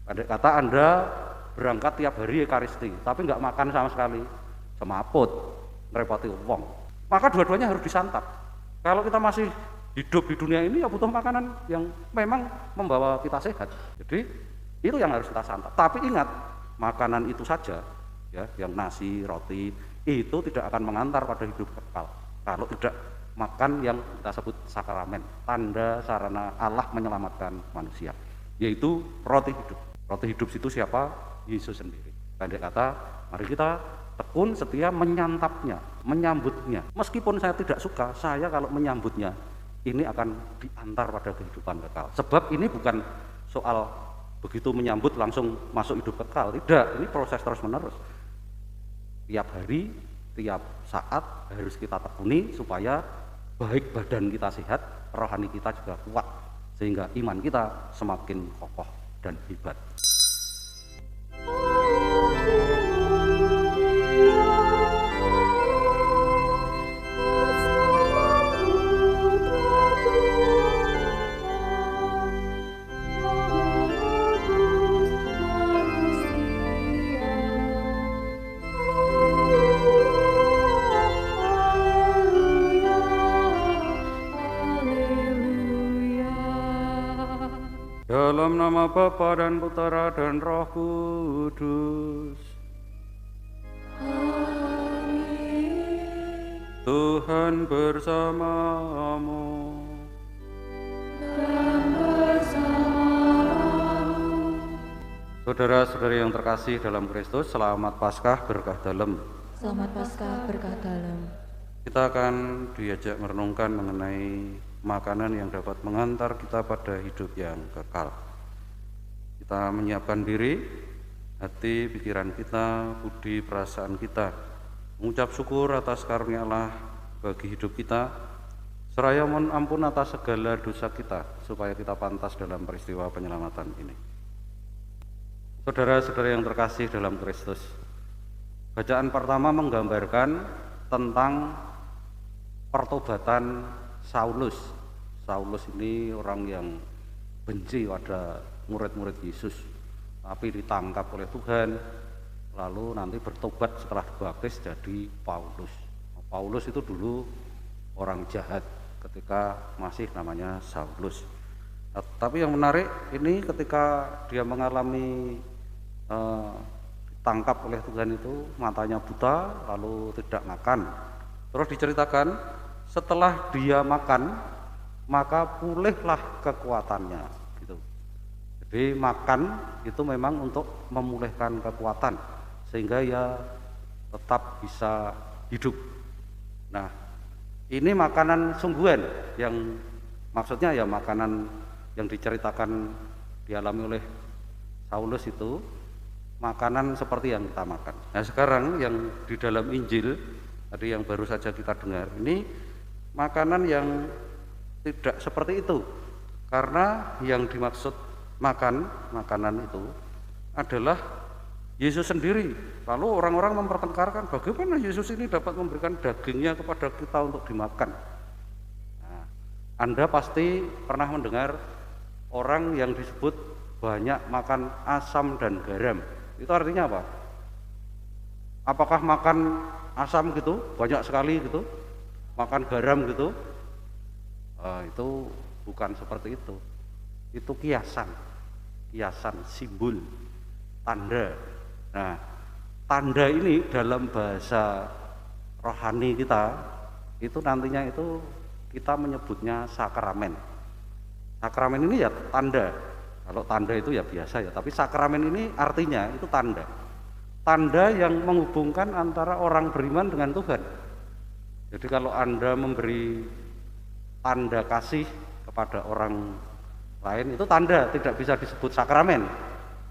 Andai kata Anda berangkat tiap hari Ekaristi, tapi nggak makan sama sekali, semaput, ngerepoti wong. Maka dua-duanya harus disantap. Kalau kita masih hidup di dunia ini ya butuh makanan yang memang membawa kita sehat. Jadi itu yang harus kita santap. Tapi ingat, makanan itu saja, ya, yang nasi, roti, itu tidak akan mengantar pada hidup kekal. Kalau tidak makan yang kita sebut sakramen, tanda sarana Allah menyelamatkan manusia, yaitu roti hidup. Roti hidup itu siapa? Yesus sendiri. Pendek kata, mari kita tekun setia menyantapnya, menyambutnya. Meskipun saya tidak suka, saya kalau menyambutnya, ini akan diantar pada kehidupan kekal. Sebab ini bukan soal begitu menyambut langsung masuk hidup kekal. Tidak, ini proses terus menerus. Tiap hari, tiap saat harus kita tekuni supaya baik badan kita sehat, rohani kita juga kuat, sehingga iman kita semakin kokoh dan hebat. Dalam nama Bapa dan Putera dan Roh Kudus. Amin. Tuhan bersamamu. Dan bersamamu. Saudara-saudari yang terkasih dalam Kristus, selamat Paskah berkah dalam. Selamat Paskah berkah dalam. Kita akan diajak merenungkan mengenai makanan yang dapat mengantar kita pada hidup yang kekal. Kita menyiapkan diri, hati, pikiran kita, budi, perasaan kita, mengucap syukur atas karunia Allah bagi hidup kita, seraya mohon ampun atas segala dosa kita, supaya kita pantas dalam peristiwa penyelamatan ini. Saudara-saudara yang terkasih dalam Kristus, bacaan pertama menggambarkan tentang pertobatan Saulus. Saulus ini orang yang benci pada murid-murid Yesus, tapi ditangkap oleh Tuhan, lalu nanti bertobat setelah dibaptis jadi Paulus. Paulus itu dulu orang jahat ketika masih namanya Saulus. Tapi yang menarik ini ketika dia mengalami ditangkap oleh Tuhan itu, matanya buta, lalu tidak makan. Terus diceritakan setelah dia makan, maka pulihlah kekuatannya gitu. Jadi makan itu memang untuk memulihkan kekuatan sehingga ya tetap bisa hidup. Nah, ini makanan sungguhan yang maksudnya ya makanan yang diceritakan dialami oleh Saulus itu makanan seperti yang kita makan. Nah, sekarang yang di dalam Injil tadi yang baru saja kita dengar ini makanan yang tidak seperti itu, karena yang dimaksud makanan itu adalah Yesus sendiri. Lalu orang-orang mempertengkarkan bagaimana Yesus ini dapat memberikan dagingnya kepada kita untuk dimakan. Nah, Anda pasti pernah mendengar orang yang disebut banyak makan asam dan garam. Itu artinya apa? Apakah makan asam gitu banyak sekali gitu, makan garam gitu? Itu bukan seperti itu. Itu kiasan, simbol, tanda. Nah, tanda ini dalam bahasa rohani kita itu nantinya itu kita menyebutnya sakramen. Sakramen ini ya tanda. Kalau tanda itu ya biasa ya, tapi sakramen ini artinya itu tanda. Tanda yang menghubungkan antara orang beriman dengan Tuhan. Jadi kalau Anda memberi tanda kasih kepada orang lain itu tanda, tidak bisa disebut sakramen.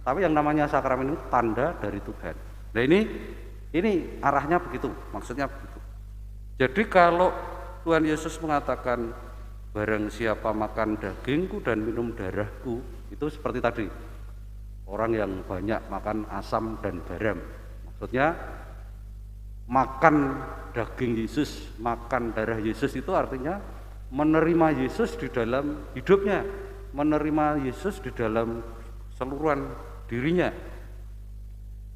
Tapi yang namanya sakramen itu tanda dari Tuhan. Nah ini arahnya begitu, maksudnya begitu. Jadi kalau Tuhan Yesus mengatakan barang siapa makan dagingku dan minum darahku, itu seperti tadi. Orang yang banyak makan asam dan garam. Maksudnya makan daging Yesus, makan darah Yesus itu artinya menerima Yesus di dalam hidupnya, menerima Yesus di dalam seluruhan dirinya.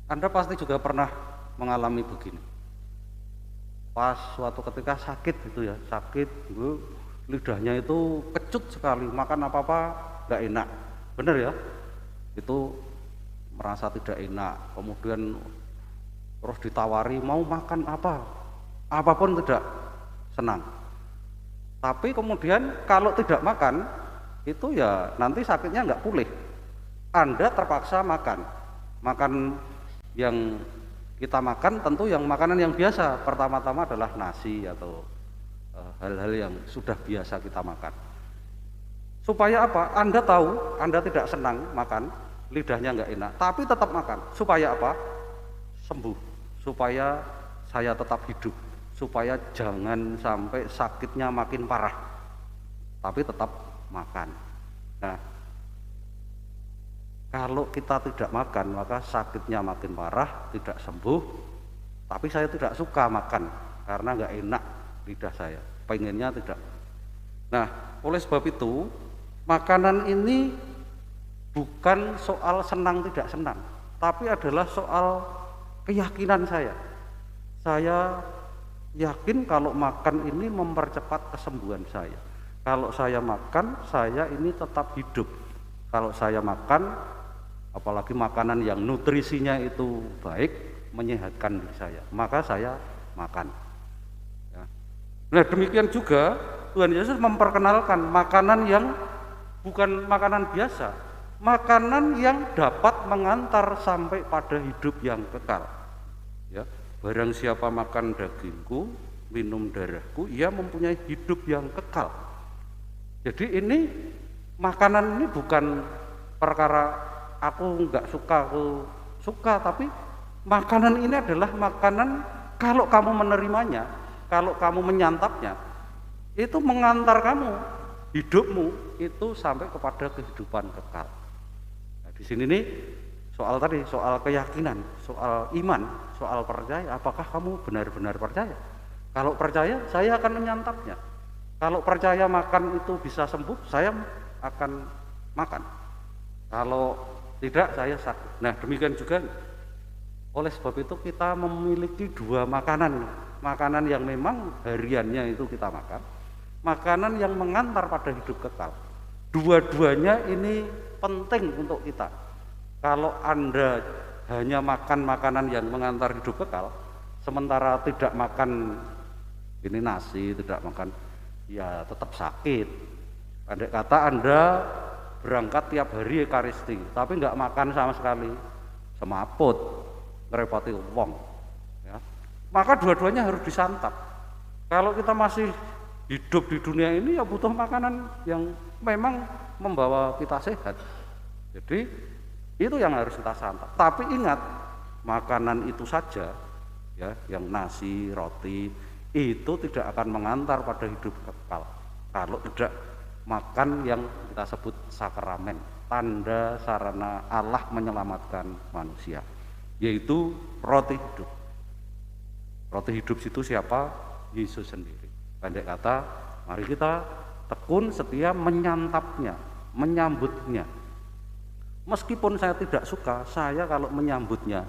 Anda pasti juga pernah mengalami begini. Pas suatu ketika sakit gitu ya, sakit, lidahnya itu kecut sekali, makan apa-apa nggak enak, bener ya? Itu merasa tidak enak, kemudian terus ditawari mau makan apa, apapun tidak senang. Tapi kemudian kalau tidak makan, itu ya nanti sakitnya nggak pulih. Anda terpaksa makan yang kita makan tentu yang makanan yang biasa. Pertama-tama adalah nasi atau hal-hal yang sudah biasa kita makan. Supaya apa? Anda tahu Anda tidak senang makan, lidahnya nggak enak, tapi tetap makan. Supaya apa? Sembuh. Supaya saya tetap hidup. Supaya jangan sampai sakitnya makin parah, tapi tetap makan. Nah, kalau kita tidak makan, maka sakitnya makin parah, tidak sembuh. Tapi saya tidak suka makan karena nggak enak lidah saya, pengennya tidak. Nah, oleh sebab itu, makanan ini bukan soal senang tidak senang, tapi adalah soal keyakinan saya. Saya yakin kalau makan ini mempercepat kesembuhan saya. Kalau saya makan, saya ini tetap hidup. Kalau saya makan, apalagi makanan yang nutrisinya itu baik, menyehatkan diri saya, maka saya makan. Ya. Nah, demikian juga Tuhan Yesus memperkenalkan makanan yang bukan makanan biasa, makanan yang dapat mengantar sampai pada hidup yang kekal. Ya, barang siapa makan dagingku, minum darahku, ia mempunyai hidup yang kekal. Jadi ini makanan ini bukan perkara aku nggak suka, aku suka, tapi makanan ini adalah makanan kalau kamu menerimanya, kalau kamu menyantapnya, itu mengantar kamu, hidupmu itu sampai kepada kehidupan kekal. Nah, di sini nih soal tadi, soal keyakinan, soal iman, soal percaya. Apakah kamu benar-benar percaya? Kalau percaya, saya akan menyantapnya. Kalau percaya makan itu bisa sembuh, saya akan makan. Kalau tidak, saya sakit. Nah, demikian juga oleh sebab itu kita memiliki dua makanan. Makanan yang memang hariannya itu kita makan, makanan yang mengantar pada hidup kekal. Dua-duanya ini penting untuk kita. Kalau Anda hanya makan makanan yang mengantar hidup kekal, sementara tidak makan ini nasi, tidak makan, ya tetap sakit. Andai kata Anda berangkat tiap hari Ekaristi, tapi nggak makan sama sekali, semaput, ngerepoti wong, ya. Maka dua-duanya harus disantap. Kalau kita masih hidup di dunia ini, ya butuh makanan yang memang membawa kita sehat. Jadi itu yang harus kita santap. Tapi ingat, makanan itu saja, ya, yang nasi, roti, itu tidak akan mengantar pada hidup kekal. Kalau tidak makan yang kita sebut sakramen, tanda sarana Allah menyelamatkan manusia, yaitu roti hidup. Roti hidup itu siapa? Yesus sendiri. Pendek kata, mari kita tekun setia menyantapnya, menyambutnya. Meskipun saya tidak suka, saya kalau menyambutnya,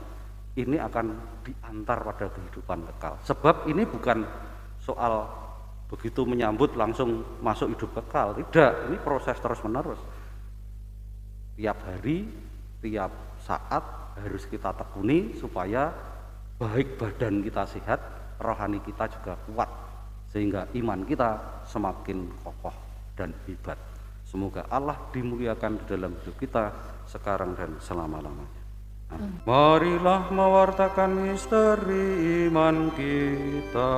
ini akan diantar pada kehidupan kekal. Sebab ini bukan soal begitu menyambut langsung masuk hidup kekal, tidak. Ini proses terus menerus. Tiap hari, tiap saat harus kita tekuni supaya baik badan kita sehat, rohani kita juga kuat, sehingga iman kita semakin kokoh dan hebat. Semoga Allah dimuliakan di dalam hidup kita sekarang dan selama-lamanya. Marilah mewartakan misteri iman kita.